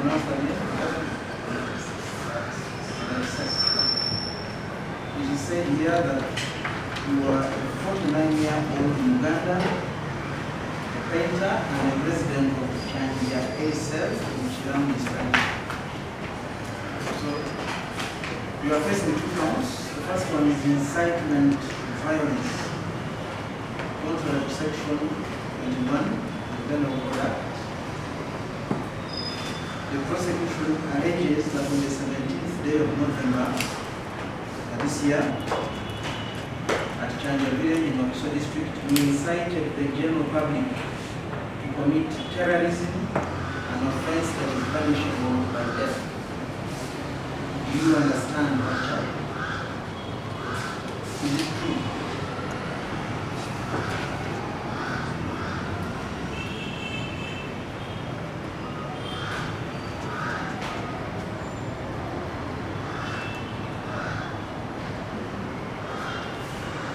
pronounce the name? It is said here that you are a 49-year-old in Uganda, a painter and a resident of Kugenda itself in Chilamu district. So you are facing 2 counts. The first one is incitement to violence, contrary to section 21 of the Penal Code Act. The prosecution alleges that on the 17th day of November this year, at Chanja village in Okiso district, you incited the general public to commit terrorism, an offense that is punishable by death. Do you understand that charge? Is it true?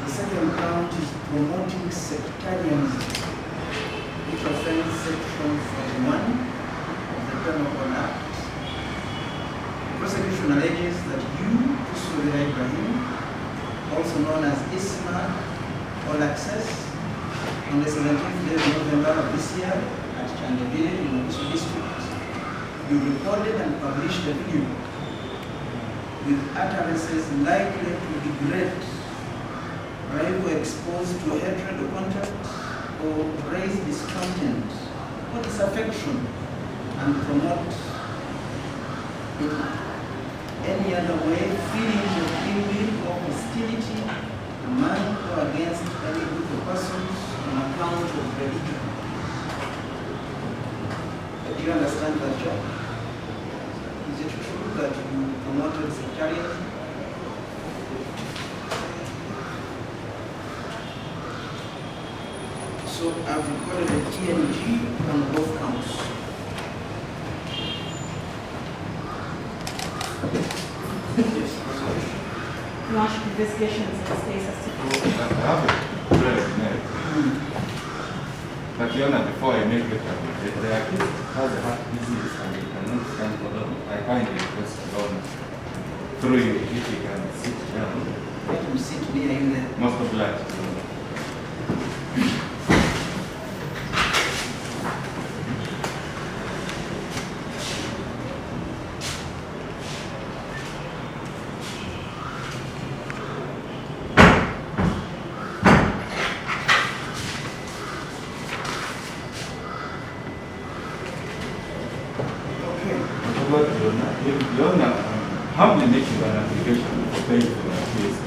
The second count is promoting sectarianism, which offends section 41 of the Penal Code Act. The prosecution alleges that you, Kusubira Ibrahim, also known as Isma All Access, on the 17th day of November of this year at Chanja village in Okiso district, you recorded and published a video with utterances likely to degrade, rival exposed to hatred or contempt, or raise discontent or disaffection and promote in any other way feelings of ill will or hostility among or against any group of persons on account of religion. Do you understand that, John? Is it true that you promoted sectarianism? So I've recorded a TNG on both counts. Yes, Launch investigations in this case as to but you know, before I make it, the accused has a heart disease and he cannot stand alone. I find it best alone through you if you can sit down. Let him sit near you there. Most of that. How do you make an application for paying for that case?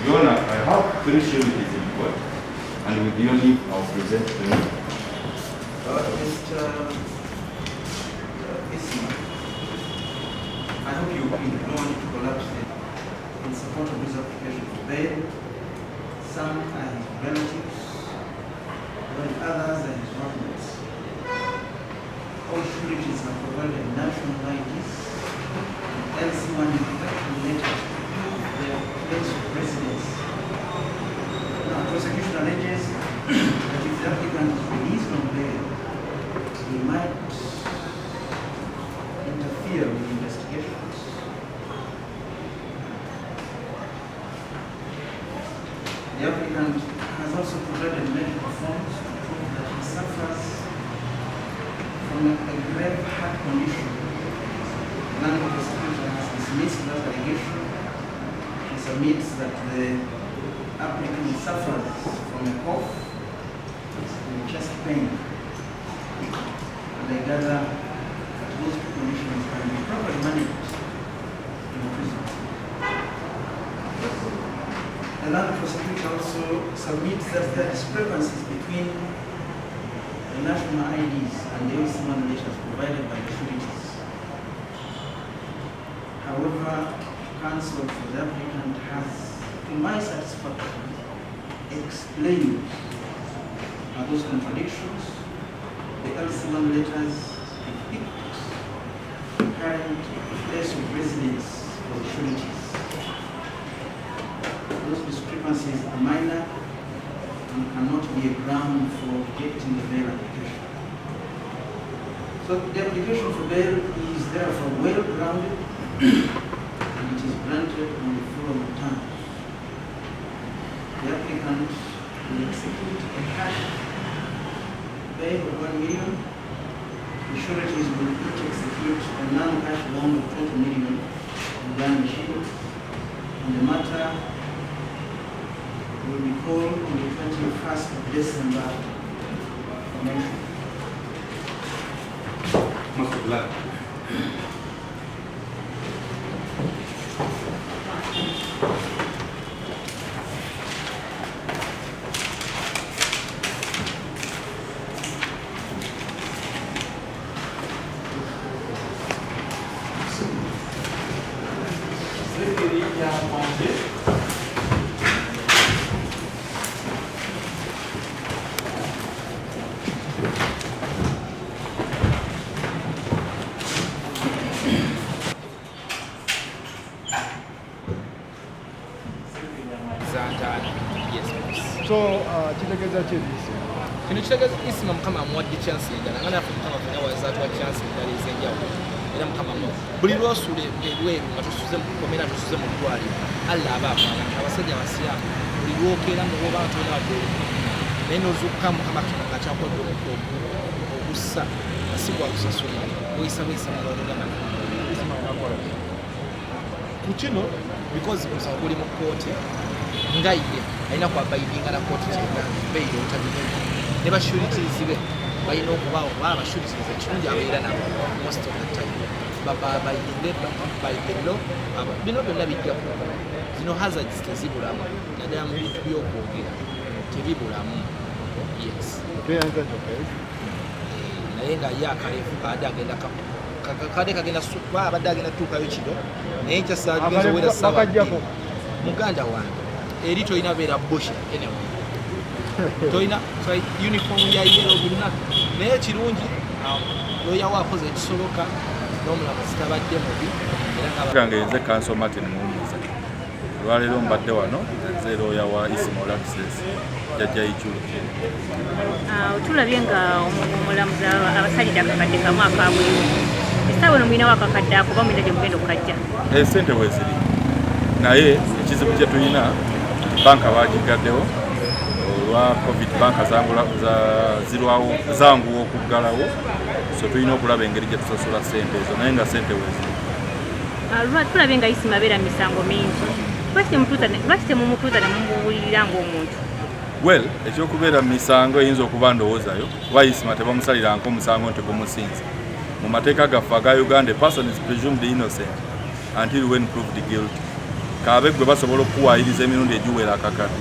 Your Honor, I have 3 sureties in court, and with your leave, I'll present them. Mr. Isma, I hope you don't want to collapse in support of this application for bail. Some are his relatives, while others are his roommates. All sureties have provided national IDs and LC1 introduction letters to prove their place of residence. Now, prosecution alleges that if the applicant is released on bail, he might interfere with investigations. The applicant has also provided medical forms to prove that he suffers from a grave heart condition. The Land prosecutor has dismissed that allegation. He submits that the applicant suffers from a cough and chest pain. And I gather that those 2 conditions can be properly managed in prison. The Land prosecutor also submits that there are discrepancies between the national IDs and the LC1 letters provided by the sureties. However, counsel for the applicant has, to my satisfaction, explained those contradictions. The LC1 letters depict the current place of residence for the sureties. discrepancies are minor and cannot be a ground for rejecting the bail application. So the application for bail is therefore well grounded and it is granted on the following terms. The applicant will execute a cash bail of 1 million. The sureties will each execute a non-cash loan of 20 million Uganda shillings, and the matter will be called on the 21st of December for mention. Most of luck. So, kitegeeza ki ebisi? Kino kitegeeza isima Mukama amuwadde chance endala nga naffe Mukama fena wazaatuwa chance endala ez'enjawulo era Mukama buli lw'osula ebweru nga tosuze mu kkomera tosuze mu ddwaliro Allah aba afaana abasajja abasiraamu buli lwokeera mu bwoba nga tolina wadde naye n'ozuukuka Mukama kino nga kyakodde ogussa nga si gwakusasula oyisa buyisa mu lwogama ku kino because omusango guli mu kkooti ngaye alina kwabayibinga na kooti kyenda beire otabine ne bashuritizi be balina okubaawo kuba abashuritizi ekirungi abeera nabo most of the time bayinde bayibelo bino byonna bijjaku zino hazards tezibulamu naddala mu bintu by'okwogera tebibulamu yes naye nga ye akalefu kadde agenda kadde kagenda kuba abadde agenda tuukayo kiro naye nkyasaagenza owera saba muganda wange eri tolina beera bush anyway tolina uniform ya yellow bulunaku naye kirungi loya wakoze ekisoboka n'omulaba zitabadde mubi era nga nze Council Martin Muwummuza olwaleero mbadde wano nze loya wa Ismail Access jjajja Ichulu. Tulabye nga omulamuzi abasalidde akakadde kamu akabweru essaawa eno mulinawo akakadde ako oba mulina gye mugenda okukajja? Ssente weeziri naye ekizibu kye tulina banka bagigaddewo olwa covid banka zirwawo zanguwa okuggalawo so tulina okulaba engeri gye tusasula ssente ezo naye nga ssente weeziri. Tulabye nga Isima abeera mu misango mingi lwaki temumutuuza ne mumubuulirira ng'omuntu? Well, ekyokubeera mu misango eyinza okuba ndowoozayo kuba Isima tebamusalirangako omusango nti gumusinza. Mu mateeka gaffe aga Uganda, a person is presumed innocent until when proved guilty. Kaabe gwe basobola okuwaayiriza emirundi egiwera akakadde.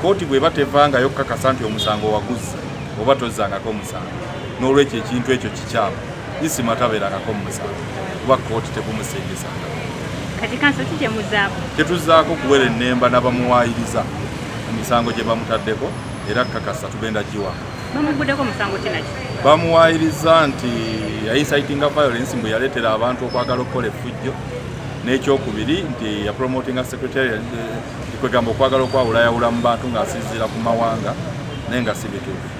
Kooti bw'eba tevangayo okukakasa nti omusango waguzza oba tozzangako omusango. N'olwekyo ekintu ekyo kikyamu. Isima tabeerangako mu musango kuba kooti tegumusingisanga. Kati kanso ki gye muzzaako? Tetuzzaako kuwera ennemba n'abamuwaayiriza emisango gye bamutaddeko era kakasa tugenda giwa. Bamuguddeko musango ki naki? Bamuwaayiriza nti inciting violence mbwe yaleetera abantu okwagala okukola effujjo. N'ekyokubiri nti ya promoting a secretariat kwegamba okwagala okwawulayawula mu bantu ng'asinziira ku mawanga naye nga si bituufu.